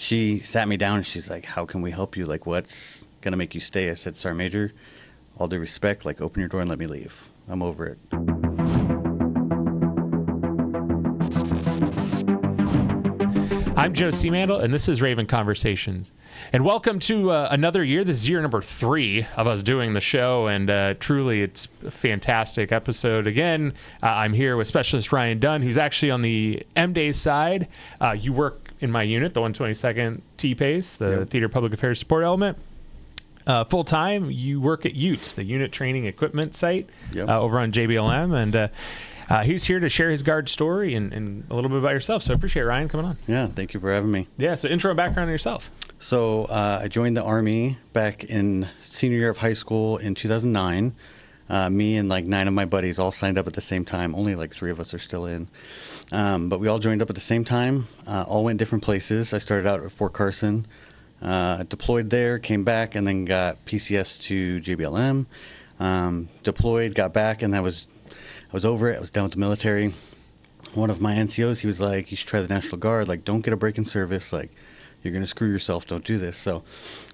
she sat me down and she's like, how can we help you? Like, what's going to make you stay? I said, Sergeant Major, all due respect, like, open your door and let me leave. I'm over it. I'm Joe Seamandel, and this is Raven Conversations. And welcome to another year. This is year number 3 of us doing the show, and truly it's a fantastic episode. Again, I'm here with Specialist Ryan Dunn, who's actually on the M-Day side. You work in my unit, the 122nd T-PACE, the Theater Public Affairs Support Element. Full-time, you work at UTES, the Unit Training Equipment site over on JBLM, and he's here to share his guard story and a little bit about yourself. So I appreciate Ryan coming on. Yeah, thank you for having me. Yeah, so intro and background on yourself. So I joined the Army back in senior year of high school in 2009. Me and like 9 of my buddies all signed up at the same time. Only like 3 of us are still in. But we all joined up at the same time, all went different places. I started out at Fort Carson, deployed there, came back, and then got PCS to JBLM. Deployed, got back, and I was over it. I was done with the military. One of my NCOs, he was like, you should try the National Guard. Like, don't get a break in service. Like, you're going to screw yourself. Don't do this. So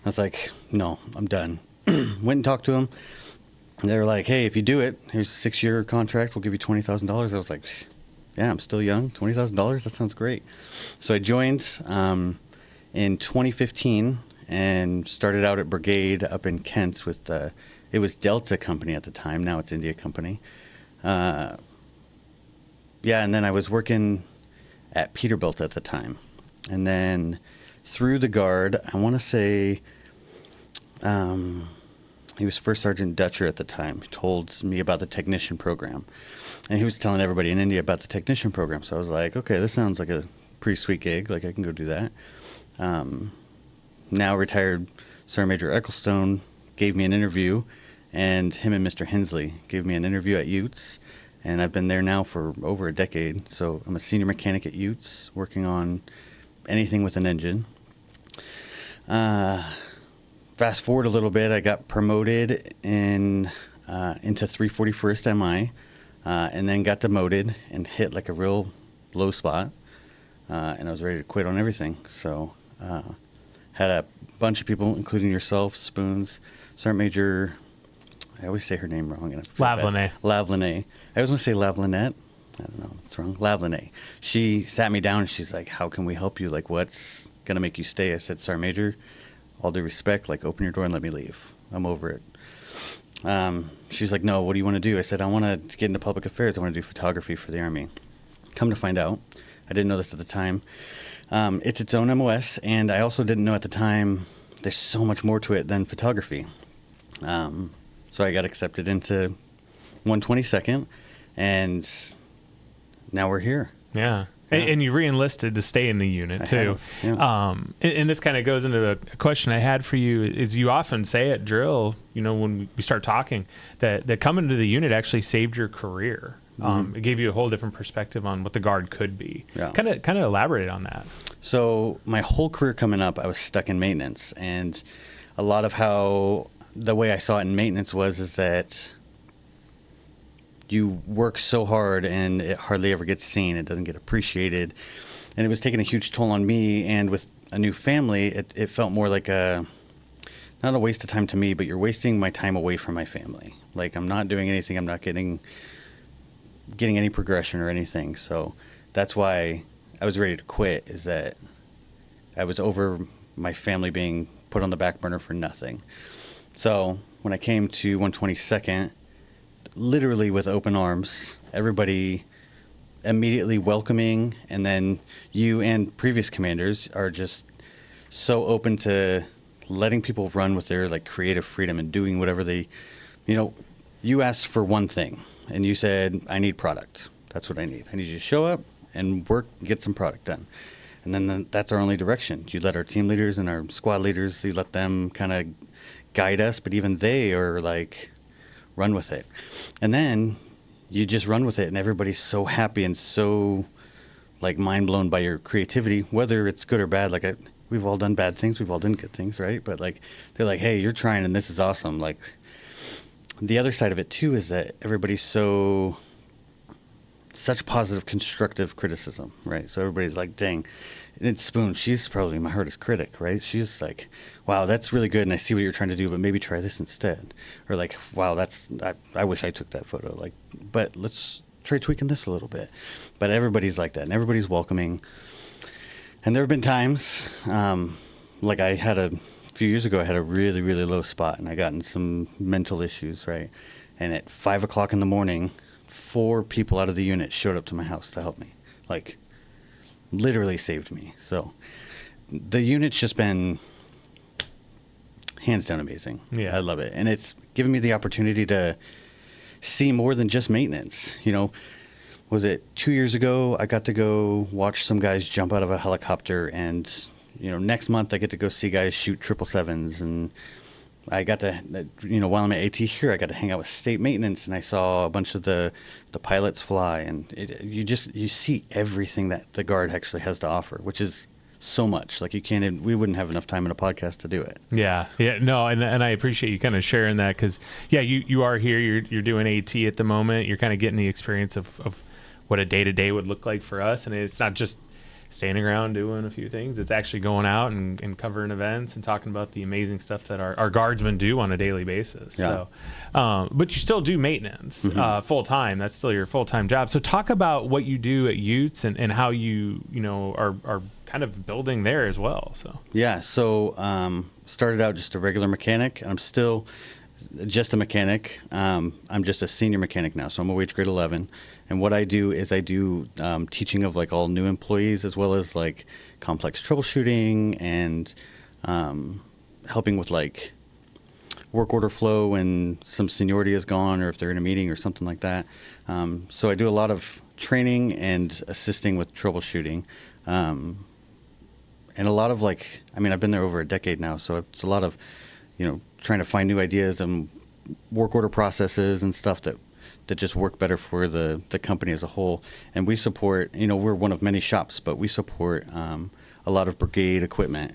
I was like, no, I'm done. Went and talked to him. And they were like, hey, if you do it, here's a 6-year contract. We'll give you $20,000. I was like, yeah, I'm still young. $20,000? That sounds great. So I joined in 2015 and started out at Brigade up in Kent with, it was Delta Company at the time. Now it's India Company. And then I was working at Peterbilt at the time. And then through the Guard, I want to say he was First Sergeant Dutcher at the time. He told me about the technician program. And he was telling everybody in India about the technician program. So I was like, okay, this sounds like a pretty sweet gig. Like, I can go do that. Now retired Sergeant Major Ecclestone gave me an interview. And him and Mr. Hensley gave me an interview at UTES, and I've been there now for over a decade. So I'm a senior mechanic at UTES, working on anything with an engine. Fast forward a little bit, I got promoted into 341st MI, and then got demoted and hit like a real low spot, and I was ready to quit on everything. So had a bunch of people, including yourself, Spoons, Sergeant Major. I always say her name wrong. Lavlinay. I always want to say Lavlinette. I don't know. It's wrong. Lavlinay. She sat me down and she's like, how can we help you? Like, what's going to make you stay? I said, Sergeant Major, all due respect, like, open your door and let me leave. I'm over it. She's like, no, what do you want to do? I said, I want to get into public affairs. I want to do photography for the Army. Come to find out, I didn't know this at the time. It's its own MOS, and I also didn't know at the time there's so much more to it than photography. So I got accepted into 122nd, and now we're here. Yeah. And you re-enlisted to stay in the unit, too. And this kind of goes into a question I had for you, is you often say at drill, when we start talking, that coming to the unit actually saved your career. It gave you a whole different perspective on what the Guard could be. Yeah. Kind of elaborate on that. So my whole career coming up, I was stuck in maintenance, and a lot of how the way I saw it in maintenance is that you work so hard and it hardly ever gets seen. It doesn't get appreciated. And it was taking a huge toll on me. And with a new family, it felt more like not a waste of time to me, but you're wasting my time away from my family. Like, I'm not doing anything. I'm not getting any progression or anything. So that's why I was ready to quit, is that I was over my family being put on the back burner for nothing. So when I came to 122nd, literally with open arms, everybody immediately welcoming, and then you and previous commanders are just so open to letting people run with their like creative freedom and doing whatever they, you asked for one thing and you said, I need product. That's what I need. I need you to show up and work and get some product done. And then that's our only direction. You let our team leaders and our squad leaders, you let them kind of guide us, but even they are like, run with it. And then you just run with it, and everybody's so happy and so like mind blown by your creativity, whether it's good or bad. Like we've all done bad things, we've all done good things, right? But like they're like, hey, you're trying and this is awesome. Like the other side of it too is that everybody's such positive constructive criticism, right? So everybody's like, dang, And Spoon, she's probably my hardest critic, right? She's like, wow, that's really good, and I see what you're trying to do, but maybe try this instead. Or like, wow, I wish I took that photo. Like, but let's try tweaking this a little bit. But everybody's like that, and everybody's welcoming. And there have been times, like I had a few years ago, I had a really, really low spot, and I got in some mental issues, right? And at 5 o'clock in the morning, 4 people out of the unit showed up to my house to help me. Like, literally saved me. So the unit's just been hands down amazing. Yeah. I love it. And it's given me the opportunity to see more than just maintenance. You know, was it 2 years ago, I got to go watch some guys jump out of a helicopter, and, you know, next month I get to go see guys shoot 777s, and I got to, you know, while I'm at AT here, I got to hang out with state maintenance, and I saw a bunch of the pilots fly, and you see everything that the Guard actually has to offer, which is so much. Like, we wouldn't have enough time in a podcast to do it. Yeah. No, and I appreciate you kind of sharing that, because you are here, you're doing AT at the moment, you're kind of getting the experience of what a day-to-day would look like for us, and it's not just standing around doing a few things. It's actually going out and covering events and talking about the amazing stuff that our guardsmen do on a daily basis. Yeah. So, but you still do maintenance full time. That's still your full time job. So talk about what you do at Utes and how you are kind of building there as well. So yeah. So started out just a regular mechanic, and I'm still just a mechanic. I'm just a senior mechanic now, so I'm a wage grade 11. And what I do is teaching of like all new employees, as well as like complex troubleshooting and helping with like work order flow when some seniority is gone, or if they're in a meeting or something like that. So I do a lot of training and assisting with troubleshooting. And a lot of like, I mean, I've been there over a decade now, so it's a lot of, you know, trying to find new ideas and work order processes and stuff that just work better for the company as a whole. And we support, you know, we're one of many shops, but we support a lot of brigade equipment.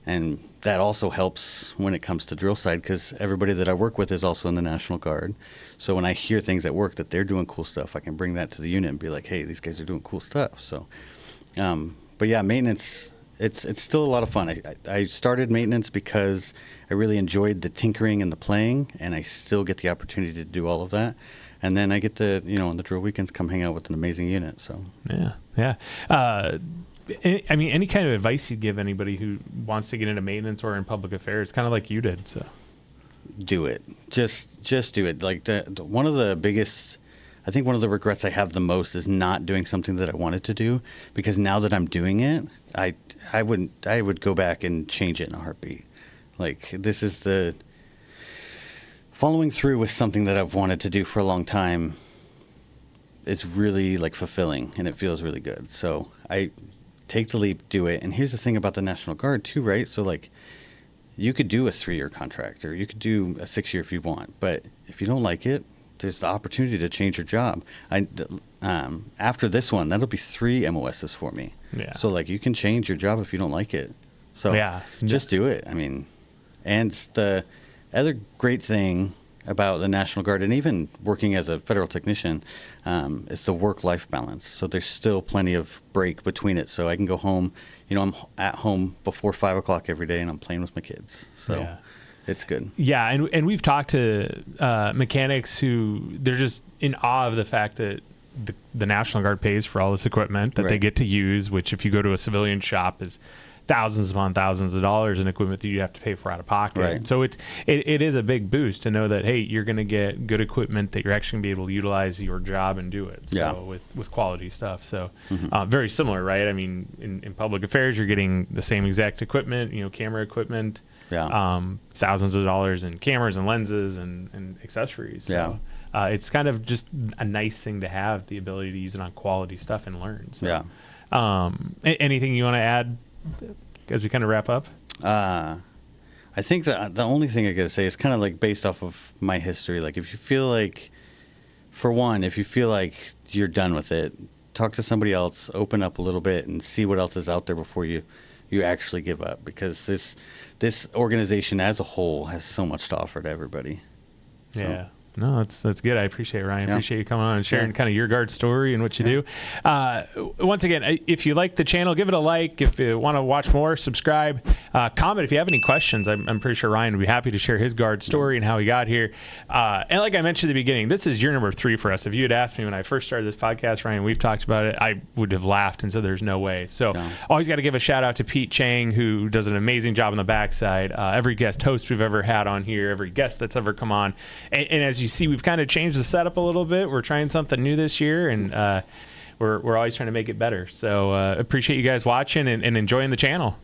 And that also helps when it comes to drill side, because everybody that I work with is also in the National Guard. So when I hear things at work that they're doing cool stuff, I can bring that to the unit and be like, hey, these guys are doing cool stuff. So, but yeah, maintenance, it's still a lot of fun. I started maintenance because I really enjoyed the tinkering and the playing, and I still get the opportunity to do all of that. And then I get to, you know, on the drill weekends, come hang out with an amazing unit. So yeah. I mean, any kind of advice you'd give anybody who wants to get into maintenance or in public affairs, kind of like you did. So do it. Just do it. Like one of the biggest, I think one of the regrets I have the most is not doing something that I wanted to do, because now that I'm doing it, I would go back and change it in a heartbeat. Like, this is the following through with something that I've wanted to do for a long time is really like fulfilling, and it feels really good. So I take the leap, do it. And here's the thing about the National Guard too, right? So like, you could do a 3-year contract, or you could do a 6-year if you want, but if you don't like it, there's the opportunity to change your job. After this one, that'll be 3 MOSs for me. Yeah. So like, you can change your job if you don't like it. So just do it. I mean, and the other great thing about the National Guard, and even working as a federal technician, is the work-life balance. So there's still plenty of break between it. So I can go home, you know, I'm at home before 5 o'clock every day, and I'm playing with my kids. So it's good. Yeah. And we've talked to mechanics who they're just in awe of the fact that the National Guard pays for all this equipment that they get to use, which if you go to a civilian shop is thousands upon thousands of dollars in equipment that you have to pay for out of pocket. Right. So it is a big boost to know that, hey, you're going to get good equipment that you're actually going to be able to utilize your job and do it. So with quality stuff. So very similar, right? I mean, in public affairs, you're getting the same exact equipment, you know, camera equipment, thousands of dollars in cameras and lenses and accessories. So, it's kind of just a nice thing to have the ability to use it on quality stuff and learn. So, anything you want to add as we kind of wrap up? I think that the only thing I gotta say is kind of like based off of my history. Like, if you feel like, for one, if you feel like you're done with it, talk to somebody else, open up a little bit, and see what else is out there before you actually give up. Because this organization as a whole has so much to offer to everybody. So. No, that's good. I appreciate it, Ryan. I Yeah. appreciate you coming on and sharing Yeah. kind of your guard story and what you do. Once again, if you like the channel, give it a like. If you want to watch more, subscribe. Comment if you have any questions. I'm pretty sure Ryan would be happy to share his guard story and how he got here. And like I mentioned at the beginning, this is year number 3 for us. If you had asked me when I first started this podcast, Ryan, we've talked about it, I would have laughed and said there's no way. So always got to give a shout out to Pete Chang, who does an amazing job on the backside. Every guest host we've ever had on here, every guest that's ever come on. And as you see, we've kind of changed the setup a little bit. We're trying something new this year, and we're always trying to make it better. So appreciate you guys watching and enjoying the channel.